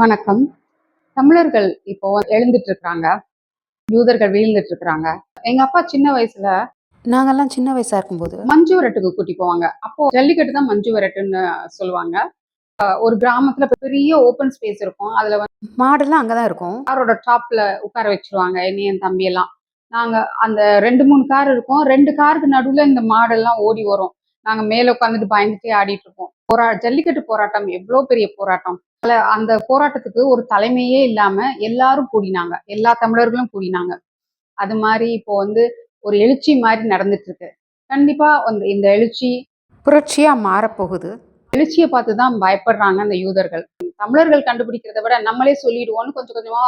வணக்கம். தமிழர்கள் இப்போ எழுந்துட்டு இருக்காங்க. யூதர்கள் வீழ்ந்துட்டு இருக்காங்க. எங்க அப்பா சின்ன வயசுல நாங்கெல்லாம் சின்ன வயசா இருக்கும்போது, மஞ்சு விரட்டுக்கு கூட்டி போவாங்க. அப்போ ஜல்லிக்கட்டு தான் மஞ்சு விரட்டுன்னு சொல்லுவாங்க. ஒரு கிராமத்துல பெரிய ஓப்பன் ஸ்பேஸ் இருக்கும். அதுல மாடெல்லாம் அங்க தான் இருக்கும். காரோட டாப்ல உட்கார வச்சுருவாங்க. என்னைய என் தம்பியெல்லாம். நாங்க அந்த 2, 3 கார் இருக்கும். 2 காருக்கு நடுவுல இந்த மாடெல்லாம் ஓடி வரும். நாங்க மேல உட்காந்துட்டு பயந்துட்டே ஆடிட்டு இருப்போம். ஜல்லிக்கட்டு போராட்டம் எவ்ளோ பெரிய போராட்டம். அந்த போராட்டத்துக்கு ஒரு தலைமையே இல்லாம எல்லாரும் கூடினாங்க. எல்லா தமிழர்களும் கூடினாங்க. அது மாரி இப்போ ஒரு எழுச்சி மாரி நடந்துட்டு இருக்கு. கண்டிப்பா இந்த எழுச்சி புரட்சியா மாறப்போகுது. எழுச்சிய பார்த்து தான் பயப்படுறாங்க அந்த யூதர்கள். தமிழர்கள் கண்டுபிடிக்கிறத விட நம்மளே சொல்லிடுவோம்னு கொஞ்சம் கொஞ்சமா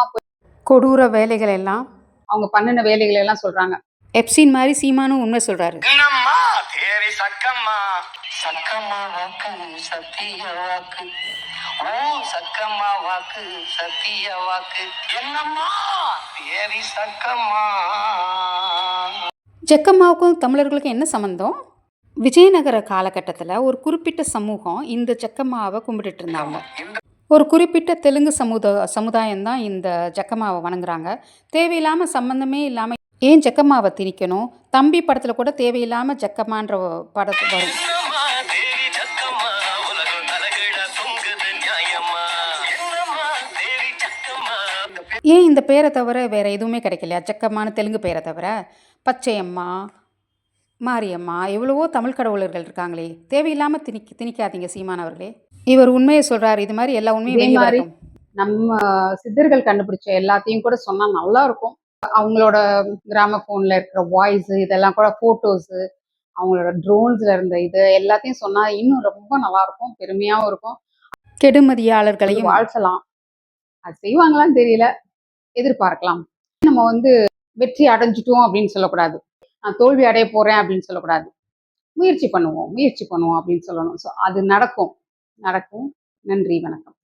கொடூர வேலைகள் எல்லாம் அவங்க பண்ணுன வேலைகள எல்லாம் சொல்றாங்க. எப்சின் மாரி சீமானும் உண்மை சொல்றாரு. என்னம்மா தேவி சக்கம்மா சக்கம்மா வாக்கு சத்திய வாக்கு ஓ சக்கம்மா வாக்கு சத்திய வாக்கு என்னம்மா தேவி சக்கம்மா. ஜக்கம்மாவுக்கும் தமிழர்களுக்கும் என்ன சம்மந்தம்? விஜயநகர காலகட்டத்தில் ஒரு குறிப்பிட்ட சமூகம் இந்த ஜக்கம்மாவை கும்பிட்டுட்டு இருந்தாங்க. ஒரு குறிப்பிட்ட தெலுங்கு சமுதாயம் தான் இந்த ஜக்கம்மாவை வணங்குறாங்க. தேவையில்லாமல் சம்மந்தமே இல்லாமல் ஏன் ஜக்கம்மாவை திணிக்கணும்? தம்பி படத்தில் கூட தேவையில்லாமல் ஜக்கம்மான்ற படத்து வரும். ஏன் இந்த பேரை தவிர வேறு எதுவுமே கிடைக்கலையா? ஜக்கம்மான்னு தெலுங்கு பேரை தவிர பச்சையம்மா, மாரியம்மா, எவ்வளவோ தமிழ் கடவுளர்கள் இருக்காங்களே. தேவையில்லாமல் திணிக்காதீங்க சீமான் அவர்களே. இவர் உண்மையை சொல்றாரு. இது மாதிரி எல்லா உண்மையும் இதே வெளியே மாரி வரட்டும். நம்ம சித்தர்கள் கண்டுபிடிச்ச எல்லாத்தையும் கூட சொன்னா நல்லா இருக்கும். அவங்களோட கிராமபோன்ல இருக்கிற வாய்ஸ் இதெல்லாம் கூட போட்டோஸ், அவங்களோட ட்ரோன்ஸ்ல இருந்த இது எல்லாத்தையும் சொன்னா இன்னும் ரொம்ப நல்லா இருக்கும். பெருமையாவும் இருக்கும். கெடுமதியாளர்களையும் வாழ்த்தலாம். அது செய்வாங்களான்னு தெரியல. எதிர்பார்க்கலாம். நம்ம வெற்றி அடைஞ்சிட்டோம் அப்படின்னு சொல்லக்கூடாது. நான் தோல்வி அடைய போறேன் அப்படின்னு சொல்லக்கூடாது. முயற்சி பண்ணுவோம் அப்படின்னு சொல்லணும். ஸோ அது நடக்கும். நடக்கும். நன்றி, வணக்கம்.